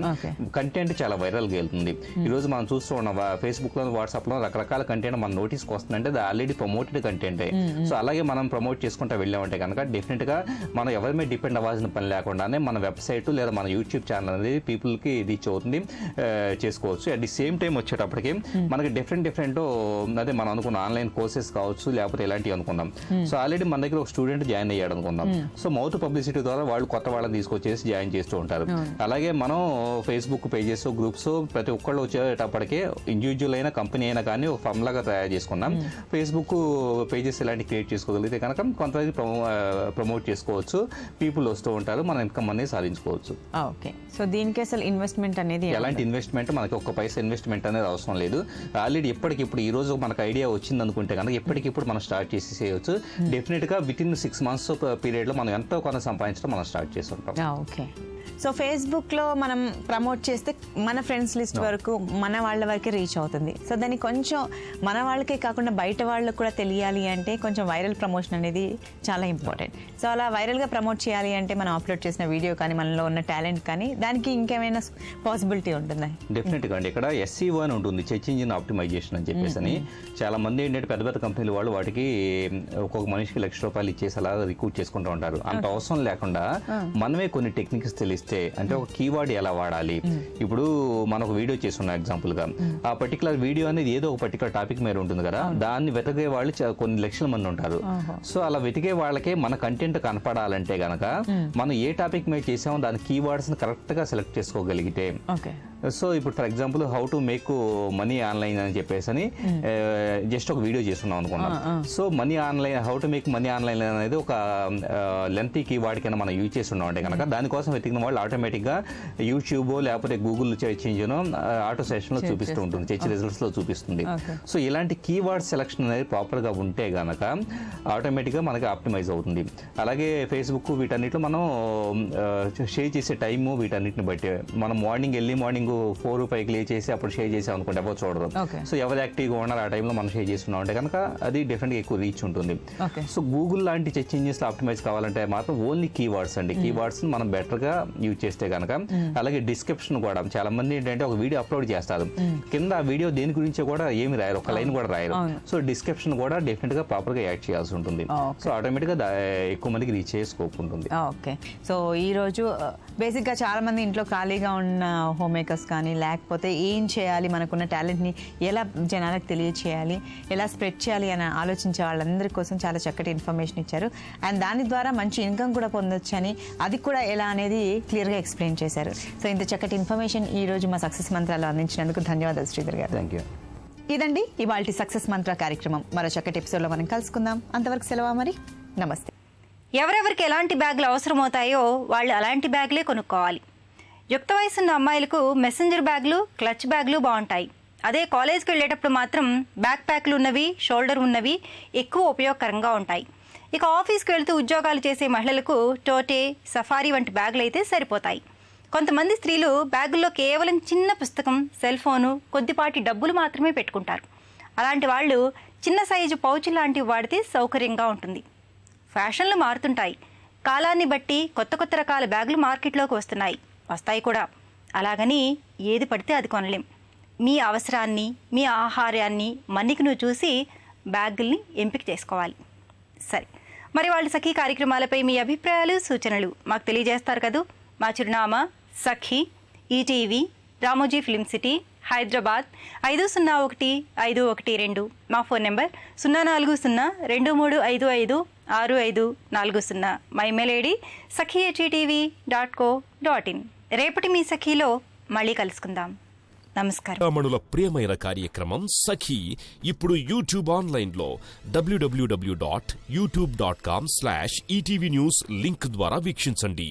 కంటెంట్ చాలా వైరల్ గా వెళ్తుంది. ఈ రోజు మనం చూస్తూ ఉన్నాం ఫేస్బుక్ లో, వాట్సాప్ లో రకరకాల కంటెంట్ మన నోటీస్కి వస్తుందంటే అది ఆల్రెడీ ప్రమోటెడ్ కంటెంటే. సో అలాగే మనం ప్రమోట్ చేసుకుంటూ వెళ్ళామంటే కనుక డెఫినెట్ గా మనం ఎవరి మీద డిపెండ్ అవ్వాల్సిన పని లేకుండానే మన వెబ్సైట్ లేదా మన యూట్యూబ్ ఛానల్ అనేది పీపుల్ కి రీచ్ అవుతుంది, చేసుకోవచ్చు. అట్ ది సేమ్ టైం వచ్చేటప్పటికి మనకి డిఫరెంట్ అదే మనం అనుకున్న ఆన్లైన్ కోర్సెస్ కావచ్చు, లేకపోతే ఇలాంటివి అనుకుందాం. సో ఆల్రెడీ మన దగ్గర ఒక స్టూడెంట్ జాయిన్ అయ్యాడు అనుకుందాం. సో మౌత్ పబ్లిసిటీ ద్వారా వాళ్ళు కొత్త వాళ్ళని తీసుకొచ్చేసి జాయిన్ చేస్తూ ఉంటారు. అలాగే మనం ఫేస్బుక్ పేజెస్, గ్రూప్స్ ప్రతి ఒక్కళ్ళు వచ్చేటప్పటికే ఇండివిజువల్ అయినా కంపెనీ అయినా కానీ ఒక ఫామ్ లాగా తయారు చేసుకున్నాం. ఫేస్బుక్ పేజెస్ ఇలాంటి క్రియేట్ చేసుకోగలిగితే కనుక కొంతమంది ప్రమోట్ చేసుకోవచ్చు, పీపుల్ వస్తూ ఉంటారు, మన ఇన్కమ్ అనేది సాధించుకోవచ్చు. ఓకే, సో దీనికి అసలు ఇన్వెస్ట్మెంట్ అనేది ఎలాంటి ఇన్వెస్ట్మెంట్, మనకి ఒక్క పైసా ఇన్వెస్ట్మెంట్ అనేది అవసరం లేదు. ఆల్రెడీ ఎప్పటికిప్పుడు ఈ రోజు మనకు ఐడియా వచ్చింది అనుకుంటే కనుక ఎప్పటికిప్పుడు మనం స్టార్ట్ చేసి చేయవచ్చు. డెఫినెట్ గా విత్ ఇన్ 6 months పీరియడ్ లో మనం ఎంతో కొంత సంపాదించడం మనం స్టార్ట్ చేసి ఉంటాం. ఓకే, సో ఫేస్బుక్లో మనం ప్రమోట్ చేస్తే మన ఫ్రెండ్స్ లిస్ట్ వరకు మన వాళ్ళ వరకే రీచ్ అవుతుంది. సో దాన్ని కొంచెం మన వాళ్ళకే కాకుండా బయట వాళ్ళకు కూడా తెలియాలి అంటే కొంచెం వైరల్ ప్రమోషన్ అనేది చాలా ఇంపార్టెంట్. సో అలా వైరల్గా ప్రమోట్ చేయాలి అంటే మనం అప్లోడ్ చేసిన వీడియో కానీ, మనలో ఉన్న టాలెంట్ కానీ, దానికి ఇంకేమైనా పాసిబిలిటీ ఉంటుందా? డెఫినెట్గా అండి. ఇక్కడ SEO అని ఉంటుంది, సెర్చ్ ఇంజిన్ ఆప్టిమైజేషన్ అని చెప్పేసి అని. చాలా మంది ఏంటంటే పెద్ద పెద్ద కంపెనీలు వాళ్ళు వాటికి ఒక్కొక్క మనిషికి ₹1,00,000 ఇచ్చేసి అలా రిక్రూట్ చేసుకుంటూ ఉంటారు. అంత అవసరం లేకుండా మనమే కొన్ని టెక్నిక్స్ తెలిస్తే, అంటే ఒక కీవర్డ్ ఎలా వాడాలి. ఇప్పుడు మనం ఒక వీడియో చేస్తున్నాం ఎగ్జాంపుల్ గా, ఆ పర్టికులర్ వీడియో అనేది ఏదో ఒక పర్టికులర్ టాపిక్ మీద ఉంటుంది కదా, దాన్ని వెతికే వాళ్ళు కొన్ని లక్షల మంది ఉంటారు. సో అలా వెతికే వాళ్ళకే మన కంటెంట్ కనపడాలంటే గనక మనం ఏ టాపిక్ మీద చేసామో దాని కీవర్డ్స్ కరెక్ట్ గా సెలెక్ట్ చేసుకోగలిగితే, సో ఇప్పుడు for example how to make money online అని చెప్పేసి అని జస్ట్ ఒక వీడియో చేస్తున్నాం అనుకున్నాం. So money online, how to make money online అనేది ఒక లెంతీ కీవర్డ్ కింద మనం యూజ్ చేస్తున్నాం అంటే కనుక దానికోసం వెతికిన వాళ్ళు ఆటోమేటిక్ గా యూట్యూబ్ లేకపోతే Google search engine auto session లో చూపిస్తూ ఉంటుంది, సెర్చ్ రిజల్ట్స్ లో చూపిస్తుంది. సో ఇలాంటి కీవర్డ్ సెలక్షన్ అనేది ప్రాపర్ గా ఉంటే గనక ఆటోమేటిక్ గా మనకి ఆప్టిమైజ్ అవుతుంది. అలాగే ఫేస్బుక్ వీటన్నిటిలో మనం షేర్ చేసే టైము వీటన్నిటిని బట్టి మనం మార్నింగ్ 4-5 క్లియర్ చేసి అప్పుడు షేర్ చేసాం అనుకోండి, ఎవరు చూడరు. సో ఎవరు యాక్టివ్గా ఉన్నారు ఆ టైంలో మనం షేర్ చేస్తున్నాం అంటే కనుక అది డెఫినెట్గా ఎక్కువ రీచ్ ఉంటుంది. సో గూగుల్ లాంటి సెర్చ్ ఇంజిన్స్ ఆప్టిమైజ్ కావాలంటే మాత్రం ఓన్లీ కీవర్డ్స్ అండి. కీవర్డ్స్ మనం బెటర్ గా యూజ్ చేస్తే కనుక. అలాగే డిస్క్రిప్షన్ కూడా చాలా మంది ఏంటంటే ఒక వీడియో అప్లోడ్ చేస్తారు, కింద ఆ వీడియో దేని గురించి కూడా ఏమి రాయరు, ఒక లైన్ కూడా రాయరు. సో డిస్క్రిప్షన్ కూడా డెఫినెట్ గా ప్రాపర్ గా యాడ్ చేయాల్సి ఉంటుంది. సో ఆటోమేటిక్ గా ఎక్కువ మందికి రీచ్ అయ్యే స్కోప్ ఉంటుంది. ఓకే, సో ఈ రోజు బేసిక్ గా చాలా మంది ఇంట్లో ఖాళీగా ఉన్న హోమ్ మేకర్స్ కానీ, లేకపోతే ఏం చేయాలి, మనకున్న టాలెంట్ని ఎలా జనాలకు తెలియచేయాలి, ఎలా స్ప్రెడ్ చేయాలి అని ఆలోచించే వాళ్ళందరి కోసం చాలా చక్కటి ఇన్ఫర్మేషన్ ఇచ్చారు. అండ్ దాని ద్వారా మంచి ఇన్కమ్ కూడా పొందొచ్చు అని, అది కూడా ఎలా అనేది క్లియర్గా ఎక్స్ప్లెయిన్ చేశారు. సో ఇంత చక్కటి ఇన్ఫర్మేషన్ ఈ రోజు మా సక్సెస్ మంత్రాలు అందించినందుకు ధన్యవాదాలు శ్రీధర్ గారు. Thank you. ఇదండి ఇవాల్టి సక్సెస్ మంత్ర కార్యక్రమం. మరో చక్కటి ఎపిసోడ్లో మనం కలుసుకుందాం. అంతవరకు సెలవా మరి. నమస్తే. ఎవరెవరికి ఎలాంటి బ్యాగులు అవసరమవుతాయో వాళ్ళు అలాంటి బ్యాగులే కొనుక్కోవాలి. యుక్త వయసున్న అమ్మాయిలకు మెసెంజర్ బ్యాగులు, క్లచ్ బ్యాగులు బాగుంటాయి. అదే కాలేజ్కి వెళ్ళేటప్పుడు మాత్రం బ్యాక్ ప్యాక్లు ఉన్నవి, షోల్డర్ ఉన్నవి ఎక్కువ ఉపయోగకరంగా ఉంటాయి. ఇక ఆఫీస్కి వెళ్తూ ఉద్యోగాలు చేసే మహిళలకు టోటే, సఫారీ వంటి బ్యాగులు అయితే సరిపోతాయి. కొంతమంది స్త్రీలు బ్యాగుల్లో కేవలం చిన్న పుస్తకం, సెల్ ఫోను, కొద్దిపాటి డబ్బులు మాత్రమే పెట్టుకుంటారు. అలాంటి వాళ్ళు చిన్న సైజు పౌచ్ లాంటివి వాడితే సౌకర్యంగా ఉంటుంది. ఫ్యాషన్లు మారుతుంటాయి. కాలాన్ని బట్టి కొత్త కొత్త రకాల బ్యాగులు మార్కెట్లోకి వస్తాయి కూడా. అలాగని ఏది పడితే అది కొనలేం. మీ అవసరాన్ని, మీ ఆహారాన్ని మన్నికను చూసి బ్యాగుల్ని ఎంపిక చేసుకోవాలి. సరే, మరి వాళ్ళ సఖీ కార్యక్రమాలపై మీ అభిప్రాయాలు, సూచనలు మాకు తెలియజేస్తారు కదూ. మా చిరునామా Sakhi, ETV, Ramoji film city, Hyderabad 501512. మా ఫోన్ నెంబర్ 0402355640. మా ఇమెయిల్ ఐడి sakhi@etv.co.in. రేపటి మీ సఖీలో మళ్ళీ కలుసుకుందాం. నమస్కారం. మనుల ప్రియమైన కార్యక్రమం సఖీ ఇప్పుడు యూట్యూబ్ ఆన్లైన్లో www.youtube.com/ETV News లింక్ ద్వారా వీక్షించండి.